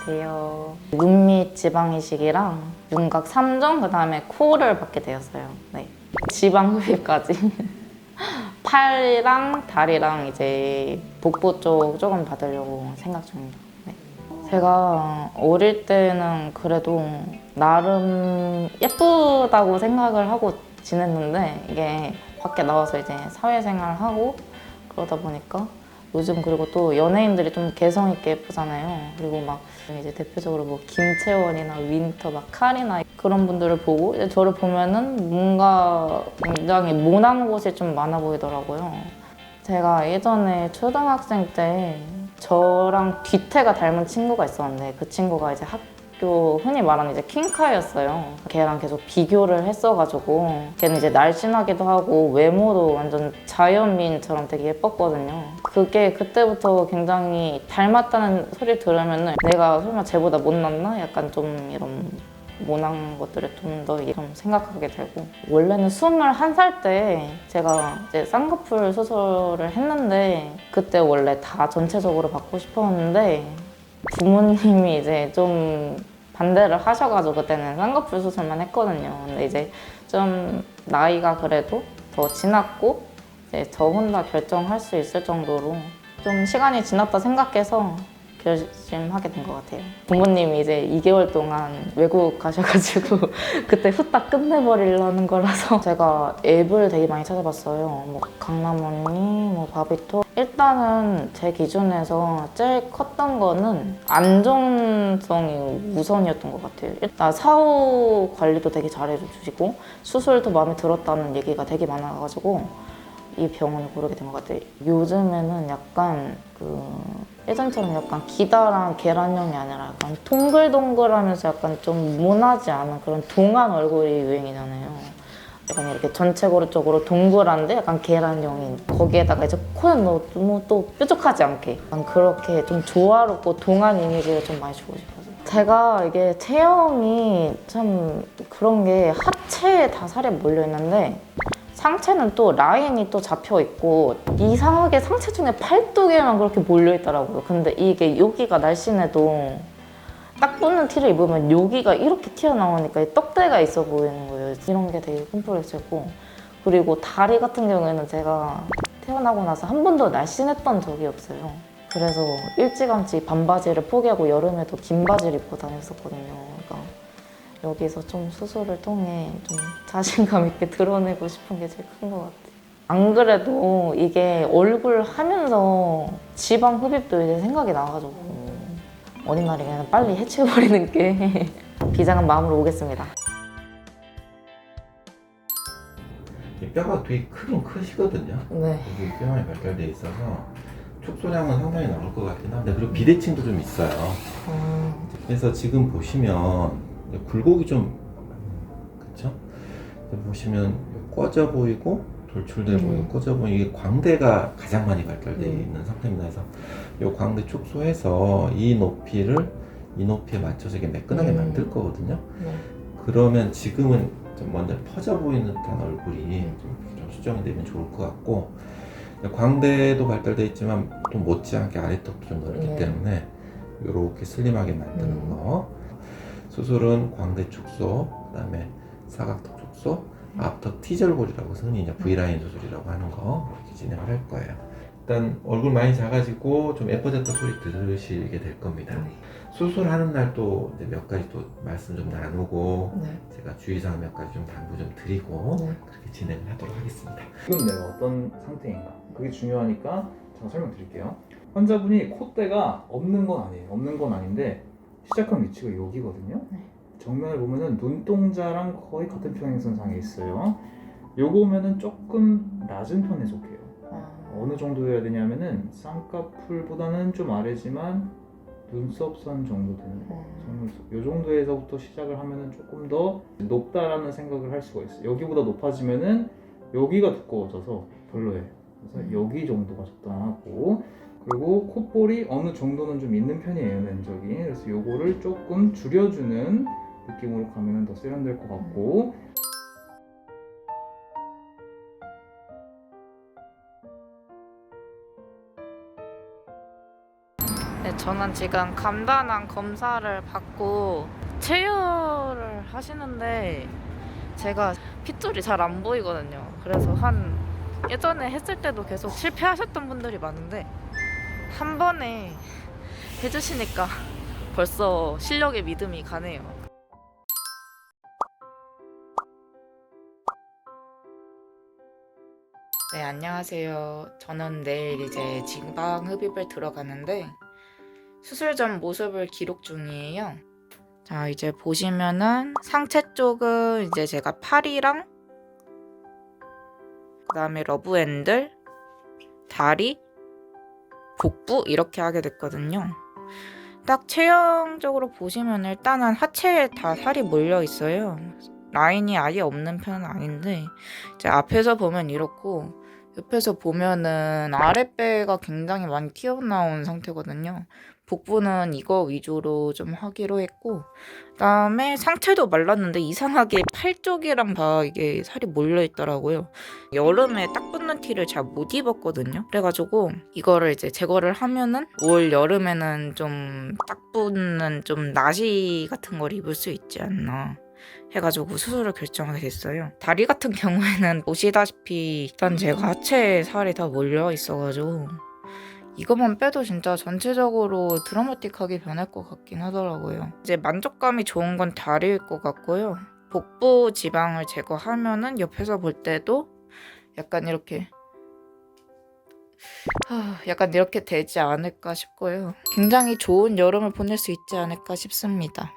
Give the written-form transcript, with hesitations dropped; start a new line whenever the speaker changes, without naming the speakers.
안녕하세요. 눈 밑 지방 이식이랑 윤곽 3종, 그 다음에 코를 받게 되었어요. 네. 지방 흡입까지. 팔이랑 다리랑 이제 복부 쪽 조금 받으려고 생각 중입니다. 네. 제가 어릴 때는 그래도 나름 예쁘다고 생각을 하고 지냈는데 이게 밖에 나와서 이제 사회생활하고 그러다 보니까 요즘 그리고 또 연예인들이 좀 개성 있게 예쁘잖아요. 그리고 막 이제 대표적으로 뭐 김채원이나 윈터, 막 카리나 그런 분들을 보고 이제 저를 보면은 뭔가 굉장히 모난 곳이 좀 많아 보이더라고요. 제가 예전에 초등학생 때 저랑 뒤태가 닮은 친구가 있었는데 그 친구가 이제 학교 흔히 말하는 이제 킹카였어요. 걔랑 계속 비교를 했어가지고 걔는 이제 날씬하기도 하고 외모도 완전 자연미인처럼 되게 예뻤거든요. 그게 그때부터 굉장히 닮았다는 소리 들으면 내가 설마 쟤보다 못났나? 약간 좀 이런 모난 것들을 좀 더 생각하게 되고, 원래는 21살 때 제가 이제 쌍꺼풀 수술을 했는데 그때 원래 다 전체적으로 받고 싶었는데 부모님이 이제 좀 반대를 하셔가지고 그때는 쌍꺼풀 수술만 했거든요. 근데 이제 좀 나이가 그래도 더 지났고 이제 저 혼자 결정할 수 있을 정도로 좀 시간이 지났다 생각해서 결심하게 된 것 같아요. 부모님이 이제 2개월 동안 외국 가셔가지고 그때 후딱 끝내버리려는 거라서 제가 앱을 되게 많이 찾아봤어요. 뭐 강남언니, 뭐 바비톡. 일단은 제 기준에서 제일 컸던 거는 안정성이 우선이었던 것 같아요. 일단 사후 관리도 되게 잘해주시고 수술도 마음에 들었다는 얘기가 되게 많아가지고 이 병원을 고르게 된 것 같아요. 요즘에는 약간 예전처럼 약간 기다란 계란형이 아니라 약간 동글동글하면서 약간 좀 모나지 않은 그런 동안 얼굴이 유행이잖아요. 약간 이렇게 전체적으로 동글한데 약간 계란형인, 거기에다가 이제 코는 너무 또 뾰족하지 않게 약간 그렇게 좀 조화롭고 동안 이미지를 좀 많이 주고 싶어서. 제가 이게 체형이 참 그런 게 하체에 다 살이 몰려 있는데 상체는 또 라인이 또 잡혀 있고 이상하게 상체 중에 팔뚝에만 그렇게 몰려 있더라고요. 근데 이게 여기가 날씬해도 딱 붙는 티를 입으면 여기가 이렇게 튀어나오니까 떡대가 있어 보이는 거예요. 이런 게 되게 콤플렉스고, 그리고 다리 같은 경우에는 제가 태어나고 나서 한 번도 날씬했던 적이 없어요. 그래서 일찌감치 반바지를 포기하고 여름에도 긴 바지를 입고 다녔었거든요. 그러니까 여기서 좀 수술을 통해 좀 자신감 있게 드러내고 싶은 게 제일 큰 것 같아요. 안 그래도 이게 얼굴 하면서 지방 흡입도 이제 생각이 나가지고 어린 날에 그냥 빨리 해치워버리는 게 비장한 마음으로 오겠습니다.
이 뼈가 되게 크긴 크시거든요.
네.
여기 뼈만이 발달돼 있어서 촉소량은 상당히 나올 것 같긴 한데, 그리고 비대칭도 좀 있어요. 그래서 지금 보시면 굴곡이 좀, 그쵸? 보시면 꺼져 보이고 돌출돼 보이고 꺼져 보이고, 이게 광대가 가장 많이 발달되어 있는 상태입니다. 그래서 이 광대 촉소해서 이 높이를 이 높이에 맞춰서 이게 매끈하게 만들 거거든요. 그러면 지금은 좀 먼저 퍼져 보이는 듯한 얼굴이 좀 수정이 되면 좋을 것 같고, 광대도 발달되어 있지만 또 못지않게 아래턱도 좀 넓기 때문에 이렇게 슬림하게 만드는 거. 수술은 광대 축소, 그다음에 사각턱 축소, 앞턱 T절골이라고 흔히 이제 V라인 수술이라고 하는 거 이렇게 진행을 할 거예요. 일단 얼굴 많이 작아지고 좀 예뻐졌다 소리 들으시게 될 겁니다. 수술하는 날 또 몇 가지 또 말씀 좀 나누고 제가 주의사항 몇 가지 좀 당부 좀 드리고 그렇게 진행을 하도록 하겠습니다.
지금 내가 어떤 상태인가, 그게 중요하니까 제가 설명드릴게요. 환자분이 콧대가 없는 건 아니에요. 없는 건 아닌데 시작한 위치가 여기거든요. 정면을 보면은 눈동자랑 거의 같은 평행선상에 있어요. 요거면은 조금 낮은 편에 속해요. 어느 정도여야 되냐면은 쌍꺼풀보다는 좀 아래지만 눈썹선 정도 되는 속눈썹, 요 정도에서부터 시작을 하면은 조금 더 높다라는 생각을 할 수가 있어요. 여기보다 높아지면은 여기가 두꺼워져서 별로예요. 그래서 여기 정도가 적당하고, 그리고 콧볼이 어느 정도는 좀 있는 편이에요, 면적이. 그래서 요거를 조금 줄여주는 느낌으로 가면 더 세련될 것 같고,
네, 저는 지금 간단한 검사를 받고 체열을 하시는데 제가 핏줄이 잘 안 보이거든요. 그래서 예전에 했을 때도 계속 실패하셨던 분들이 많은데 한 번에 해주시니까 벌써 실력에 믿음이 가네요. 네, 안녕하세요. 저는 내일 이제 지방 흡입을 들어가는데 수술 전 모습을 기록 중이에요. 자, 이제 보시면은 상체 쪽은 이제 제가 팔이랑 그다음에 러브핸들, 다리, 복부 이렇게 하게 됐거든요. 딱 체형적으로 보시면 일단은 하체에 다 살이 몰려 있어요. 라인이 아예 없는 편은 아닌데 이제 앞에서 보면 이렇고 옆에서 보면은 아랫배가 굉장히 많이 튀어나온 상태거든요. 복부는 이거 위주로 좀 하기로 했고 그다음에 상체도 말랐는데 이상하게 팔 쪽이랑 다 이게 살이 몰려 있더라고요. 여름에 딱 붙는 티를 잘 못 입었거든요. 그래가지고 이거를 이제 제거를 하면은 올 여름에는 좀 딱 붙는 좀 나시 같은 걸 입을 수 있지 않나 해가지고 수술을 결정하게 됐어요. 다리 같은 경우에는 보시다시피 일단 제가 하체에 살이 다 몰려 있어가지고 이것만 빼도 진짜 전체적으로 드라마틱하게 변할 것 같긴 하더라고요. 이제 만족감이 좋은 건 다리일 것 같고요. 복부 지방을 제거하면은 옆에서 볼 때도 약간 이렇게 되지 않을까 싶고요. 굉장히 좋은 여름을 보낼 수 있지 않을까 싶습니다.